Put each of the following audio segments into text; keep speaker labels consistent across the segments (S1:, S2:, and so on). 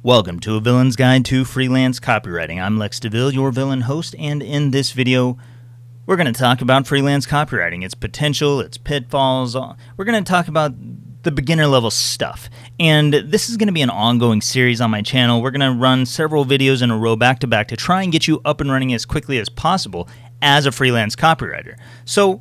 S1: Welcome to A Villain's Guide to Freelance Copywriting. I'm Lex DeVille, your villain host, and in this video, we're going to talk about freelance copywriting, its potential, its pitfalls. We're going to talk about the beginner level stuff. And this is going to be an ongoing series on my channel. We're going to run several videos in a row back to back to try and get you up and running as quickly as possible as a freelance copywriter. So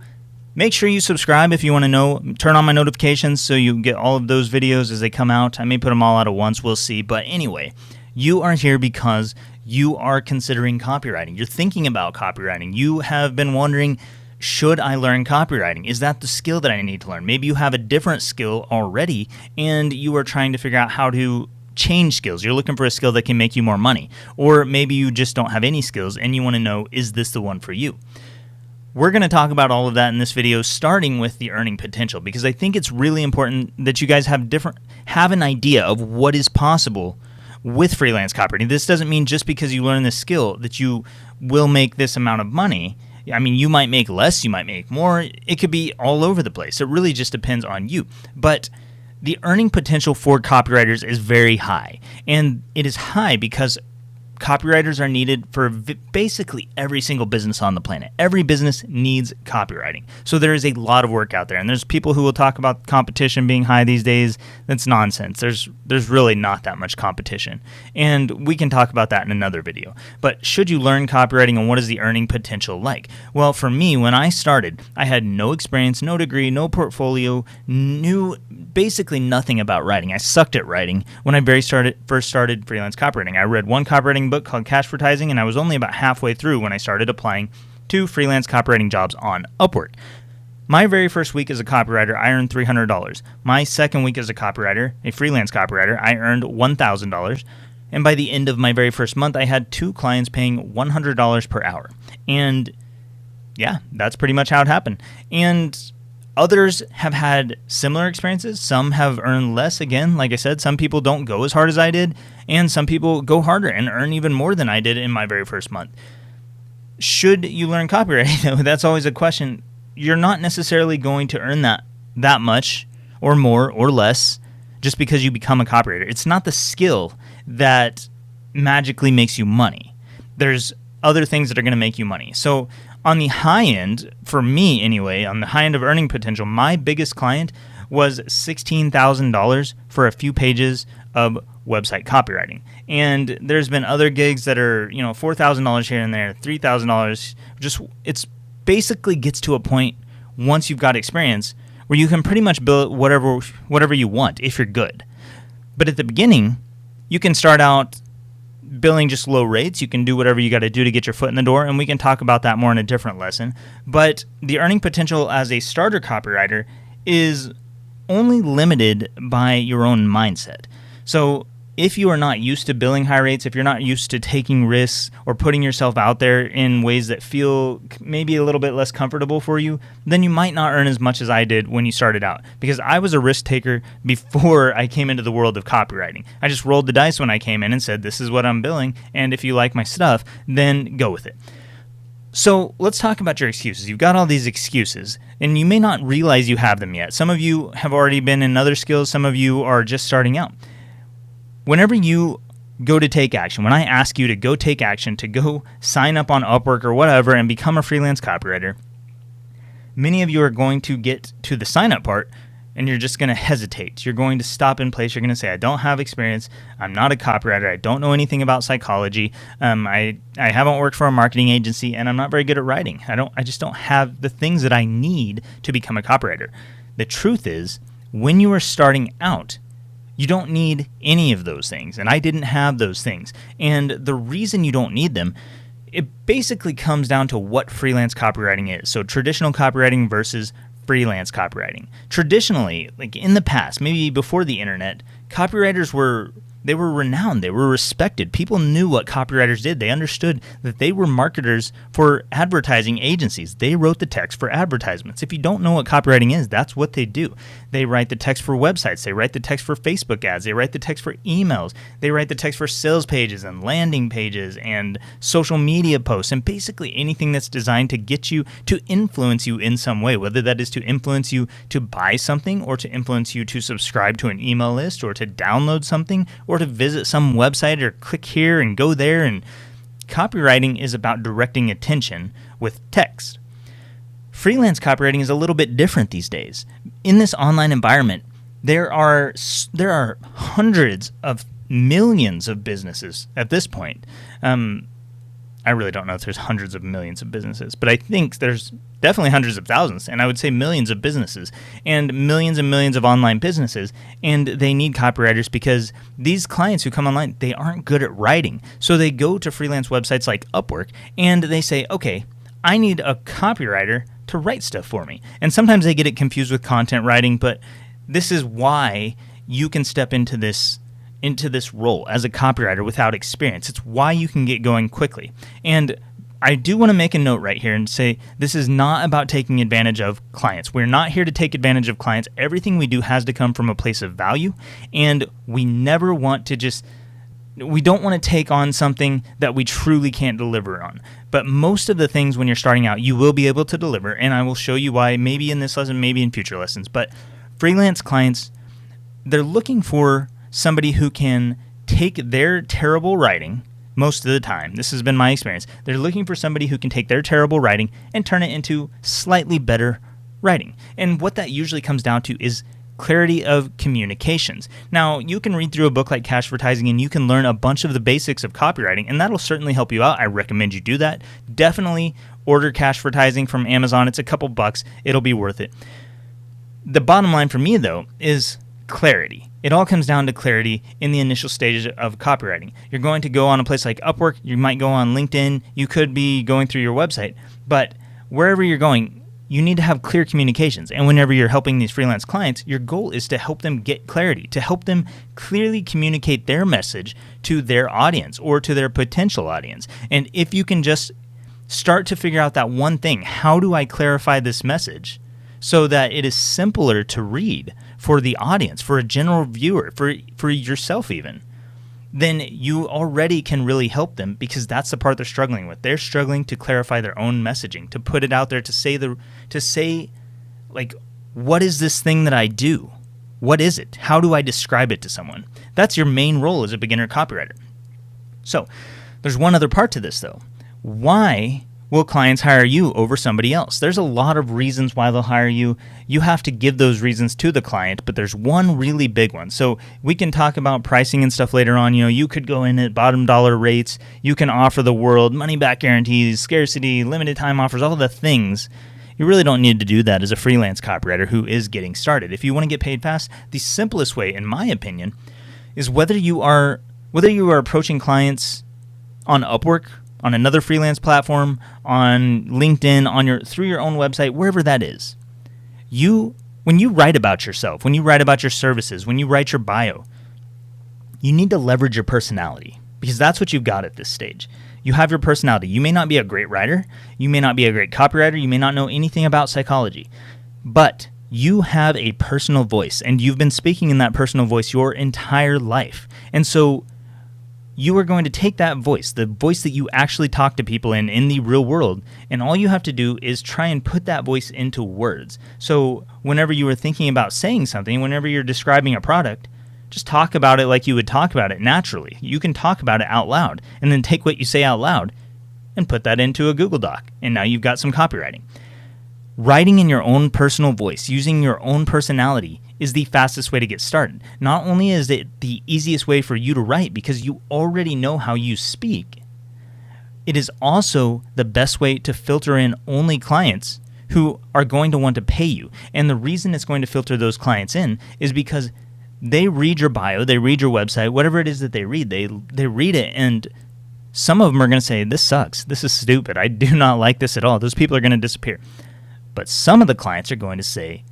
S1: make sure you subscribe if you want to know. Turn on my notifications so you get all of those videos as they come out. I may put them all out at once. We'll see. But anyway, you are here because you are considering copywriting. You're thinking about copywriting. You have been wondering, should I learn copywriting? Is that the skill that I need to learn? Maybe you have a different skill already and you are trying to figure out how to change skills. You're looking for a skill that can make you more money. Or maybe you just don't have any skills and you want to know, is this the one for you? We're going to talk about all of that in this video, starting with the earning potential, because I think it's really important that you guys have an idea of what is possible with freelance copywriting. This doesn't mean just because you learn this skill that you will make this amount of money. I mean, you might make less, you might make more. It could be all over the place. It really just depends on you. But the earning potential for copywriters is very high, and it is high because copywriters are needed for basically every single business on the planet. Every business needs copywriting. So there is a lot of work out there. And there's people who will talk about competition being high these days. That's nonsense. There's really not that much competition. And we can talk about that in another video. But should you learn copywriting, and what is the earning potential like? Well, for me, when I started, I had no experience, no degree, no portfolio, knew basically nothing about writing. I sucked at writing when I first started freelance copywriting. I read one copywriting book called CASHVERTISIng, and I was only about halfway through when I started applying to freelance copywriting jobs on Upwork. My very first week as a copywriter, I earned $300. My second week as a copywriter, a freelance copywriter, I earned $1,000. And by the end of my very first month, I had 2 clients paying $100 per hour. And yeah, that's pretty much how it happened. And others have had similar experiences. Some have earned less. Again, like I said, some people don't go as hard as I did, and some people go harder and earn even more than I did in my very first month. Should you learn copywriting? That's always a question. You're not necessarily going to earn that much or more or less just because you become a copywriter. It's not the skill that magically makes you money. There's other things that are going to make you money. So on the high end, for me anyway, on the high end of earning potential, my biggest client was $16,000 for a few pages of website copywriting. And there's been other gigs that are, $4,000 here and there, $3,000. It's basically gets to a point once you've got experience where you can pretty much build whatever you want if you're good. But at the beginning, you can start out billing just low rates. You can do whatever you got to do to get your foot in the door, and we can talk about that more in a different lesson. But the earning potential as a starter copywriter is only limited by your own mindset. So if you are not used to billing high rates, if you're not used to taking risks or putting yourself out there in ways that feel maybe a little bit less comfortable for you, then you might not earn as much as I did when you started out. Because I was a risk taker before I came into the world of copywriting. I just rolled the dice when I came in and said, this is what I'm billing, and if you like my stuff, then go with it. So let's talk about your excuses. You've got all these excuses, and you may not realize you have them yet. Some of you have already been in other skills. Some of you are just starting out. Whenever you go to take action, when I ask you to go take action, to go sign up on Upwork or whatever and become a freelance copywriter, many of you are going to get to the sign up part and you're just going to hesitate. You're going to stop in place. You're going to say, I don't have experience. I'm not a copywriter. I don't know anything about psychology. I haven't worked for a marketing agency, and I'm not very good at writing. I just don't have the things that I need to become a copywriter. The truth is, when you are starting out, you don't need any of those things, and I didn't have those things. And the reason you don't need them, it basically comes down to what freelance copywriting is. So traditional copywriting versus freelance copywriting. Traditionally, like in the past, maybe before the internet, copywriters were renowned. They were respected. People knew what copywriters did. They understood that they were marketers for advertising agencies. They wrote the text for advertisements. If you don't know what copywriting is, that's what they do. They write the text for websites. They write the text for Facebook ads. They write the text for emails. They write the text for sales pages and landing pages and social media posts, and basically anything that's designed to get you to influence you in some way, whether that is to influence you to buy something or to influence you to subscribe to an email list or to download something or to visit some website or click here and go there. And copywriting is about directing attention with text. Freelance copywriting is a little bit different these days. In this online environment, there are hundreds of millions of businesses at this point. I really don't know if there's hundreds of millions of businesses, but I think there's definitely hundreds of thousands, and I would say millions of businesses and millions of online businesses, and they need copywriters because these clients who come online, they aren't good at writing. So they go to freelance websites like Upwork, and they say, okay, I need a copywriter to write stuff for me. And sometimes they get it confused with content writing, but this is why you can step into this role as a copywriter without experience. It's why you can get going quickly. And I do want to make a note right here and say this is not about taking advantage of clients. We're not here to take advantage of clients. Everything we do has to come from a place of value, and we never want to we don't want to take on something that we truly can't deliver on. But most of the things when you're starting out, you will be able to deliver, and I will show you why maybe in this lesson, maybe in future lessons. But freelance clients, they're looking for somebody who can take their terrible writing most of the time. This has been my experience. They're looking for somebody who can take their terrible writing and turn it into slightly better writing. And what that usually comes down to is clarity of communications. Now, you can read through a book like CASHVERTISIng and you can learn a bunch of the basics of copywriting, and that'll certainly help you out. I recommend you do that. Definitely order CASHVERTISIng from Amazon. It's a couple bucks. It'll be worth it. The bottom line for me, though, is clarity. It all comes down to clarity in the initial stages of copywriting. You're going to go on a place like Upwork. You might go on LinkedIn. You could be going through your website. But wherever you're going, you need to have clear communications. And whenever you're helping these freelance clients, your goal is to help them get clarity, to help them clearly communicate their message to their audience or to their potential audience. And if you can just start to figure out that one thing, how do I clarify this message so that it is simpler to read for the audience, for a general viewer, for yourself even, then you already can really help them, because that's the part they're struggling with. They're struggling to clarify their own messaging, to put it out there, to say like, what is this thing that I do? What is it? How do I describe it to someone? That's your main role as a beginner copywriter. So there's one other part to this though. Why will clients hire you over somebody else? There's a lot of reasons why they'll hire you. You have to give those reasons to the client, but there's one really big one. So we can talk about pricing and stuff later on. You could go in at bottom dollar rates. You can offer the world money back guarantees, scarcity, limited time offers, all the things. You really don't need to do that as a freelance copywriter who is getting started. If you want to get paid fast, the simplest way, in my opinion, is whether you are approaching clients on Upwork, on another freelance platform, on LinkedIn, through your own website, wherever that is. When you write about yourself, when you write about your services, when you write your bio, you need to leverage your personality, because that's what you've got at this stage. You have your personality. You may not be a great writer, you may not be a great copywriter, you may not know anything about psychology, but you have a personal voice, and you've been speaking in that personal voice your entire life. And so you are going to take that voice, the voice that you actually talk to people in the real world, and all you have to do is try and put that voice into words. So whenever you are thinking about saying something, whenever you're describing a product, just talk about it like you would talk about it naturally. You can talk about it out loud, and then take what you say out loud and put that into a Google Doc, and now you've got some copywriting. Writing in your own personal voice, using your own personality, is the fastest way to get started. Not only is it the easiest way for you to write because you already know how you speak, it is also the best way to filter in only clients who are going to want to pay you. And the reason it's going to filter those clients in is because they read your bio, they read your website, whatever it is that they read, they read it, and some of them are going to say, this sucks, this is stupid, I do not like this at all. Those people are going to disappear. But some of the clients are going to say,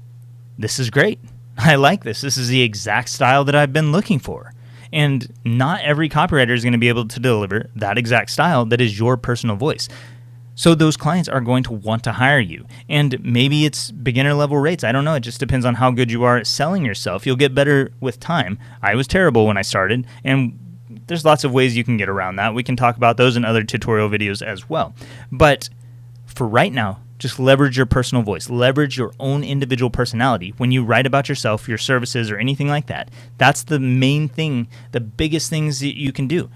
S1: this is great, I like this. This is the exact style that I've been looking for. And not every copywriter is going to be able to deliver that exact style that is your personal voice. So those clients are going to want to hire you. And maybe it's beginner level rates. I don't know. It just depends on how good you are at selling yourself. You'll get better with time. I was terrible when I started, and there's lots of ways you can get around that. We can talk about those in other tutorial videos as well. But for right now, Just leverage your personal voice. Leverage your own individual personality. When you write about yourself, your services, or anything like that, that's the main thing, the biggest things that you can do.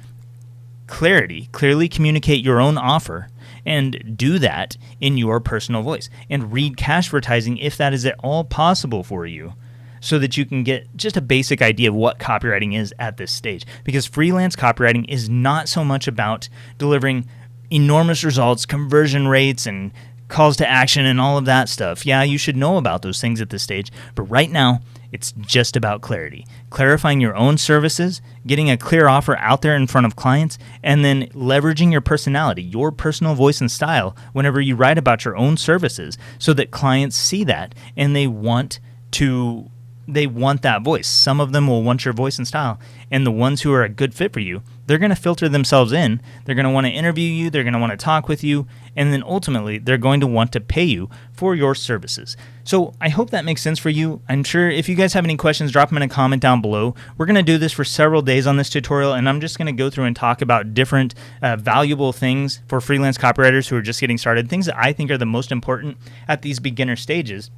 S1: Clarity. Clearly communicate your own offer and do that in your personal voice. And read CASHVERTISING if that is at all possible for you, so that you can get just a basic idea of what copywriting is at this stage. Because freelance copywriting is not so much about delivering enormous results, conversion rates, and calls to action and all of that stuff. Yeah, you should know about those things at this stage, but right now it's just about clarity. Clarifying your own services, getting a clear offer out there in front of clients, and then leveraging your personality, your personal voice and style whenever you write about your own services, so that clients see that and they want that voice. Some of them will want your voice and style, and the ones who are a good fit for you, they're going to filter themselves in. They're going to want to interview you. They're going to want to talk with you, and then ultimately they're going to want to pay you for your services. So I hope that makes sense for you. I'm sure if you guys have any questions, drop them in a comment down below. We're going to do this for several days on this tutorial, and I'm just going to go through and talk about different valuable things for freelance copywriters who are just getting started, things that I think are the most important at these beginner stages,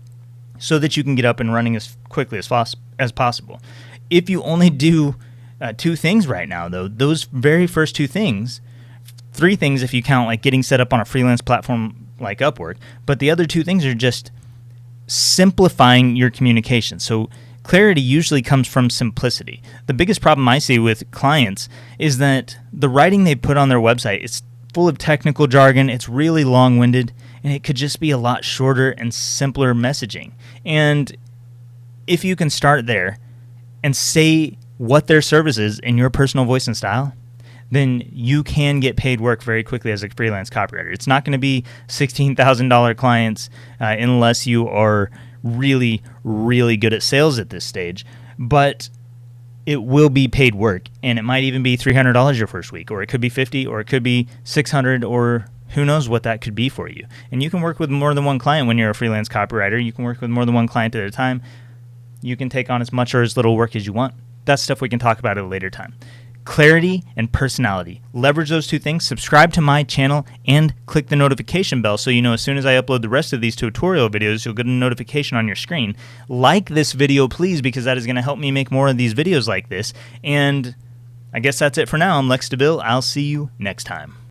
S1: so that you can get up and running as quickly as possible. If you only do 2 things right now, though, those very first 2 things, 3 things if you count like getting set up on a freelance platform like Upwork, but the other 2 things are just simplifying your communication. So clarity usually comes from simplicity. The biggest problem I see with clients is that the writing they put on their website is full of technical jargon, it's really long-winded, and it could just be a lot shorter and simpler messaging. And if you can start there and say what their service is in your personal voice and style, then you can get paid work very quickly as a freelance copywriter. It's not going to be $16,000 clients unless you are really, really good at sales at this stage, but it will be paid work, and it might even be $300 your first week, or it could be $50, or it could be $600, or who knows what that could be for you. And you can work with more than one client when you're a freelance copywriter. You can work with more than one client at a time. You can take on as much or as little work as you want. That's stuff we can talk about at a later time. Clarity and personality. Leverage those 2 things. Subscribe to my channel and click the notification bell so you know as soon as I upload the rest of these tutorial videos, you'll get a notification on your screen. Like this video, please, because that is going to help me make more of these videos like this. And I guess that's it for now. I'm Lex DeVille. I'll see you next time.